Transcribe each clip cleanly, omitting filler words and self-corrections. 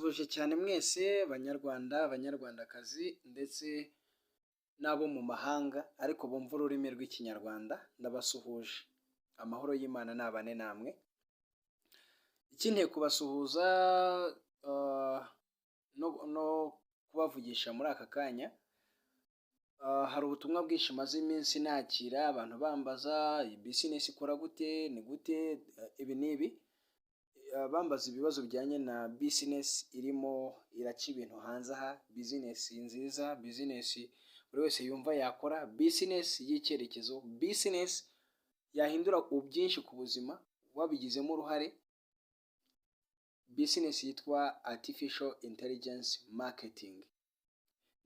Ndabasuhuje cyane mwese banyarwanda, banyarwandakazi ndetse n'abo mu mahanga ariko bumva ururimi rw'ikinyarwanda, ndabasuhuje. Amahoro y'Imana nabane namwe. Ikinteye kubasuhuza no kubavugisha muri aka kanya, hari ubutumwa bwinshi maze iminsi nakira, abantu bambaza iyi business ikora gute, ni gute, ibi n'ibi, bambaza ibibazo bijyanye na business irimo iraca ibintu hanze aha, business nziza, business buri wese yumva yakora, business y'icyerekezo, business yahindura byinshi ku buzima wabigizemo uruhare, business yitwa artificial intelligence marketing.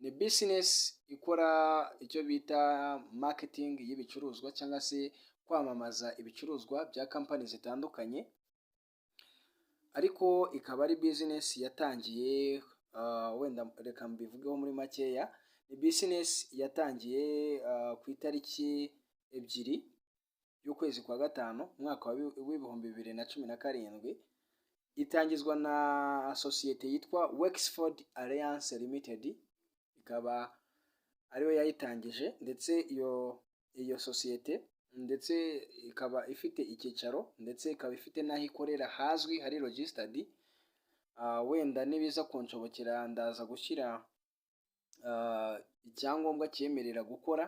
Ni business ikora icyo bita marketing y'ibicuruzwa cyangwa se kwamamaza ibicuruzwa bya company zitandukanye, ariko ikaba ari business yatangiye wenda reka mbivugeho muri makeya. Ni business yatangiye ku itariki 2 y'ukwezi kwa gatanu umwaka wa 2017, itangizwa na sosiyete yitwa Wexford Alliance Limited, ikaba ariyo yayitangije, ndetse iyo sosiyete ndetse ikaba ifite icyicaro ndetse ikaba ifite n'aho ikorera hazwi hari registered. Wenda nibiza kunshobokera ndaza gushyira icyangombwa cyemerera gukora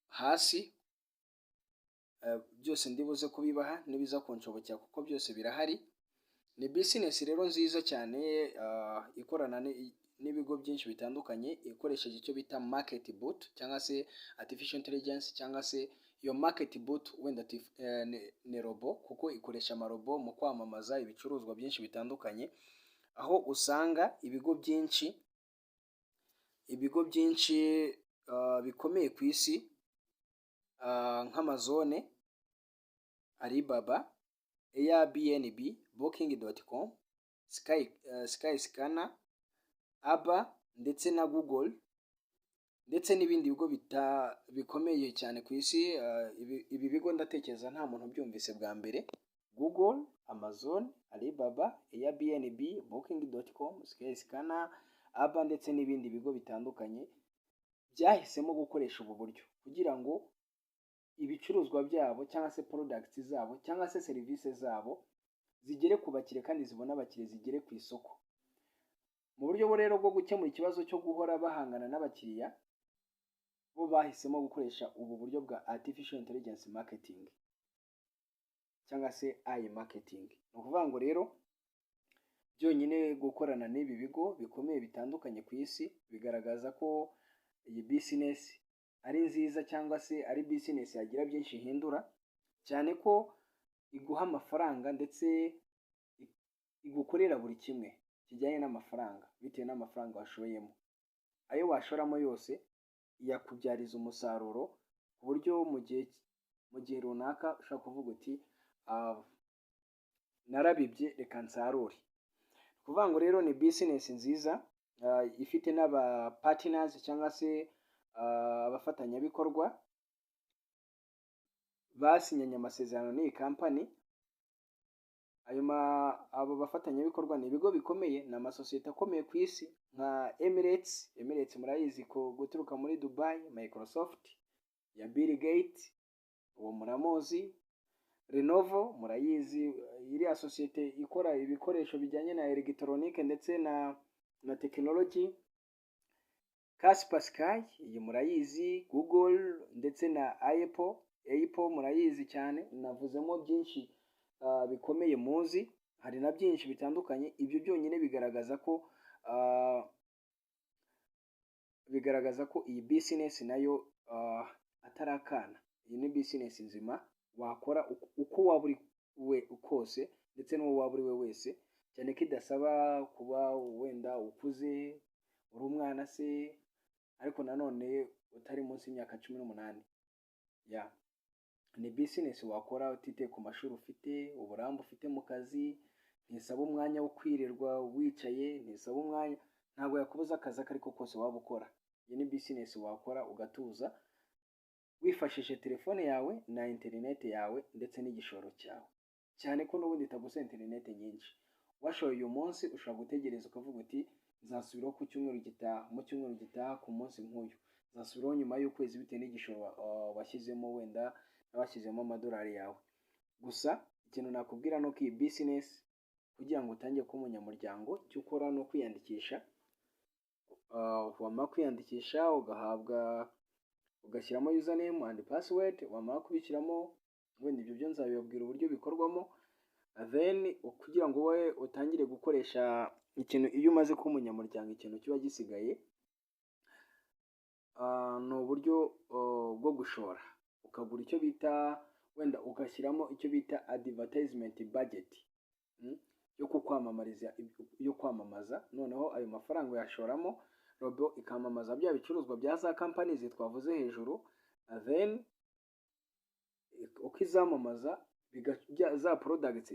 hasi, byose ndibuze kubibaha nibiza kunshobokera kuko byose birahari. Ni business rero nziza cyane ikorana n'ibigo byinshi bitandukanye, ikoresheje icyo bita market bot cyangwa se artificial intelligence cyangwa se iyo market bot wenda ni robo, kuko ikoresha amarobo mu kwamamaza ibicuruzwa byinshi bitandukanye, aho usanga ibigo byinshi bikomeye ku isi nk'Amazone, Alibaba, Airbnb, Booking.com, Skyscanner, Aba ndetse na Google ndetse n'ibindi bigo bikomeye cyane ku isi. Ibi bigo ndatekereza nta muntu byumvise bwa mbere: Google, Amazon, Alibaba, Airbnb, Booking.com, Skyscanner, Aba ndetse n'ibindi bigo bitandukanye byahisemo gukoresha ubu buryo kugira ngo ibicuruzwa byabo cyangwa se products zabo cyangwa se serivisi zabo zigere ku bakire kandi zibona abakire, zigere ku isoko. Mu buryo rero bwo gukemura ikibazo cyo guhora bahangana n'abakiriya, bo bahisemo gukoresha ubu buryo bwa artificial intelligence marketing cyangwa se AI marketing. Ni ukuvuga ngo rero byonyine gukorana n'ibi bigo bikomeye bitandukanye ku isi bigaragaza ko iyi business ari nziza cyangwa se ari business yagira byinshi ihindura, cyane ko iguha amafaranga ndetse igukorera buri kimwe kijyanye n'amafaranga bitewe n'amafaranga washoyemo. Ayo washoramo yose yakubyariza umusaruro ku buryo mu gihe runaka ushaka kuvuga uti narabibye reka nsarure. Kuvuga ngo rero ni business nziza ifite n'aba partners cyangwa se abafatanyabikorwa basinyanye amasezerano n'iyi company. Abo bafatanyabikorwa ni ibigo bikomeye, ni amasosiyete akomeye ku isi nka Emirates murayizi ko guturuka muri Dubai, Microsoft ya Bill Gates uwo muramuzi, Lenovo murayizi, iriya sosiyete ikora ibikoresho bijyanye na electronique ndetse na technology, Kaspersky iyi murayizi, Google ndetse na Apple murayizi cyane. Navuzemo byinshi bikomeye muzi, hari na byinshi bitandukanye. Ibyo byonyine bigaragaza ko iyi business nayo atari akana. Iyi ni business nzima wakora uko waba uri kose ndetse n'uwo waba uri we wese, cyane ko idasaba kuba wenda ukuze, uri umwana se, ariko nanone utari munsi y'imyaka 18. Ni business wakora utitaye ku mashuri ufite, uburambe ufite mu kazi, ntisaba umwanya wo kwirirwa wicaye, ntisaba umwanya, ntabwo yakubuza akazi ariko kose waba ukora. Iyi ni business wakora ugatuza wifashishije telefone yawe na internet yawe ndetse n'igishoro cyawe, cyane ko n'ubundi itagusa internet nyinshi. washoye uyu munsi ushobora gutegereza ukavuga uti nzasubiraho ku cyumweru gitaha, mu cyumweru gitaha ku munsi nk'uyu, nzasubiraho nyuma y'ukwezi bitewe n'igishoro washyizemo, wenda n'abashyizemo amadolari yawe. Gusa ikintu nakubwira ni uko iyi business kugira ngo utangire kuba umunyamuryango, icyo ukora ni ukwiyandikisha. Wamara kwiyandikisha ugashyiramo username and password. Wamara kubishyiramo, wenda ibyo byo nzabibabwira uburyo bikorwamo. Then kugira ngo wowe utangire gukoresha ikintu, iyo umaze kuba umunyamuryango ikintu kiba gisigaye ni uburyo bwo gushora, ukagura icyo bita, wenda ugashyiramo icyo bita advertisement budget yo kwamamaza. Noneho ayo mafaranga uyashoramo, robo ikamamaza bya bicuruzwa bya za companies twavuze hejuru. Then uko izamamaza za products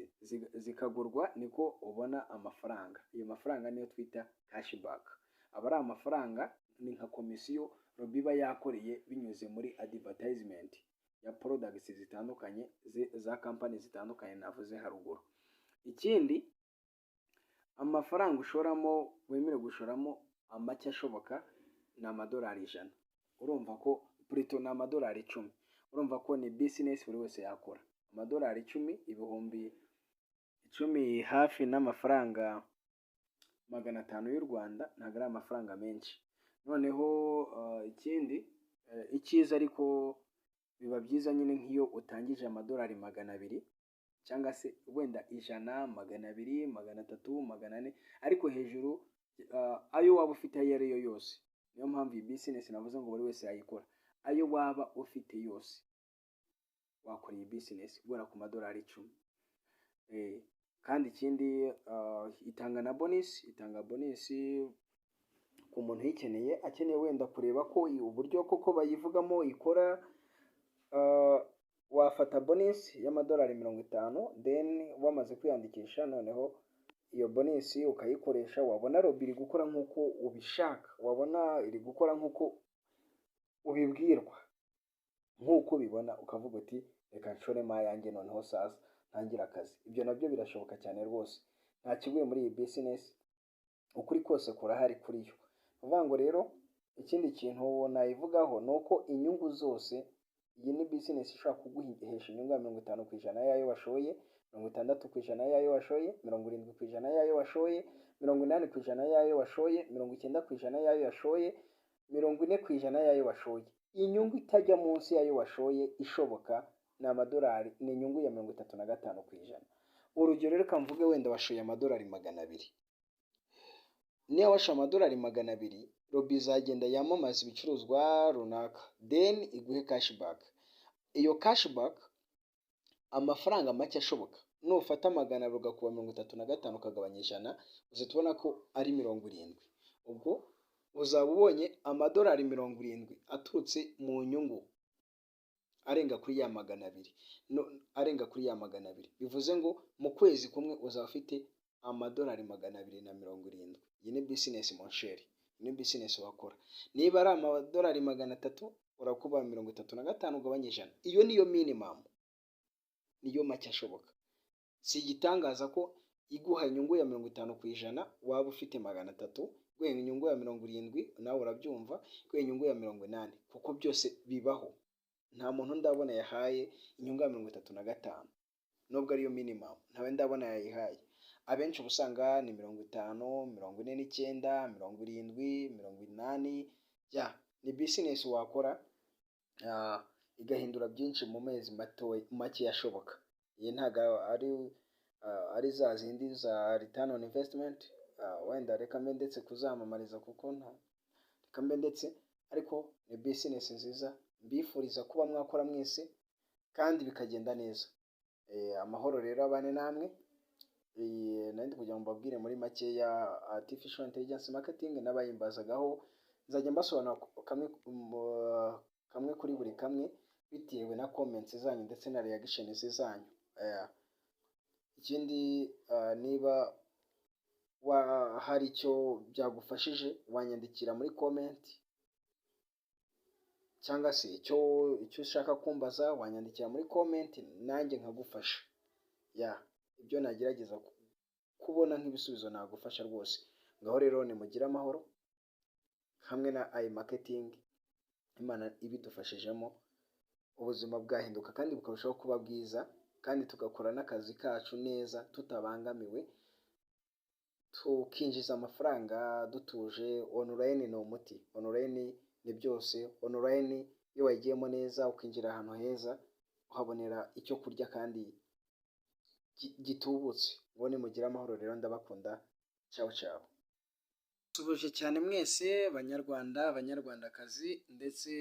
zikagurwa, niko ubona amafaranga. Iyo mafaranga niyo twita cashback. Aba ari amafaranga, ni nka komisiyo robo iba yakoreye binyuze muri advertisement ya products zitandukanye za company zitandukanye navuze haruguru. Ikindi, amafaranga ushoramo, wemerewe gushoramo make ashoboka ni amadolari 100. Urumva ko plutôt ni amadolari 10. Urumva ko ni business buri wese yakora. Amadolari 10, ibihumbi 10 hafi n'amafaranga 500 y'u Rwanda, ntabwo ari amafaranga menshi. Noneho ikindi, icyiza ariko biba byiza nyine nk'iyo utangije amadolari 200 cyangwa se wenda 100, 200, 300, 400, ariko hejuru ayo waba ufite ayo ari yo yose. Niyo mpamvu iyi business navuze ngo buri wese yayikora. Ayo waba ufite yose wakora iyi business guhera ku madolari 10. Kandi ikindi, itanga na bonus. Itanga bonus ku muntu uyikeneye, akeneye wenda kureba ko uburyo koko bayivugamo ikora. Wafata bonus y'amadolari 50, then wamaze kwiyandikisha, noneho iyo bonus ukayikoresha. Wabona robo iri gukora nk'uko ubishaka, wabona iri gukora nk'uko ubibwirwa, nk'uko ubibona, ukavuga uti reka nshoremo ayanjye noneho sasa ntangira akazi. Ibyo nabyo birashoboka cyane rwose, nta kigoye muri iyi business. Ukuri kose kurahari kuri yo. Uvuga ngo rero ikindi kintu nayivugaho ni uko inyungu zose, iyi ni business ishobora kuguhesha inyungu ya 50% y'ayo washoye, 60% y'ayo washoye, 70% y'ayo washoye, 80% y'ayo washoye, 90% y'ayo washoye, 40% y'ayo washoye. Inyungu itajya munsi y'ayo washoye ishoboka ni amadolari, ni inyungu ya 35%. Urugero reka mvuge wenda washoye amadolari 200. Niyo washoye amadolari 200, robo izagenda yamamaza ibicuruzwa runaka, then iguhe cashback. Iyo cashback, amafaranga make ashoboka, nufata 200 ugakuba 35 ukagabanya 100, uzatubona ko ari 70. Ubwo uzaba ubonye amadolari 70 aturutse mu nyungu arenga kuri ya 200. Bivuze ngo mu kwezi kumwe uzaba ufite amadolari 270. Iyi ni business mon cher, ni business wakora. Niba ari amadolari 300, urakuba 35 ugabanya 100. Iyo niyo minimum, niyo make ashoboka. Si igitangaza ko iguha inyungu ya 50% waba ufite 300, gwenye inyungu ya 70, nawe urabyumva, gwenye inyungu ya 80, kuko byose bibaho. Nta muntu ndabona yahaye inyungu ya 35, nubwo ariyo minimum, ntawe ndabona yayihaye. Abenshi ubusanga ni 50, 49, 70, 80. Ni business wakora igahindura byinshi mu mezi make yashoboka. Iyi ntago ari za zindi za return on investment. Wenda reka mbe ndetse kuzamamariza kuko reka mbe ndetse, ariko ni business nziza. Mbifuriza kuba mwakora mwese kandi bikagenda neza. Amahoro rero abane namwe. Nandi kugira ngo mbabwire muri make ya artificial intelligence marketing n'abayimbazagaho, nzajya mbasobanura kamwe kuri buri kamwe bitewe na comments zanyu ndetse na reactions zanyu. Ikindi, niba hari icyo byagufashije wanyandikira muri comment, cyangwa se icyo ushaka kumbaza wanyandikira muri comment, nanjye nkagufasha. Ibyo nagerageza kubona nk'ibisubizo nagufasha rwose. Ngaho rero nimugire amahoro hamwe na marketing, Imana ibidufashijemo ubuzima bwahinduka kandi bukarushaho kuba bwiza, kandi tugakora n'akazi kacu neza tutabangamiwe, tukinjiza amafaranga dutuje. Online ni umuti, online ni byose. Online iyo wagiyemo neza ukinjira ahantu heza, uhabonera icyo kurya kandi gitubutse. Ngo nimugire amahoro rero, ndabakunda. Ciao ciao. Tubuje cyane mwese Banyarwanda, Banyarwandakazi ndetse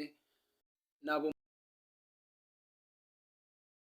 n'abo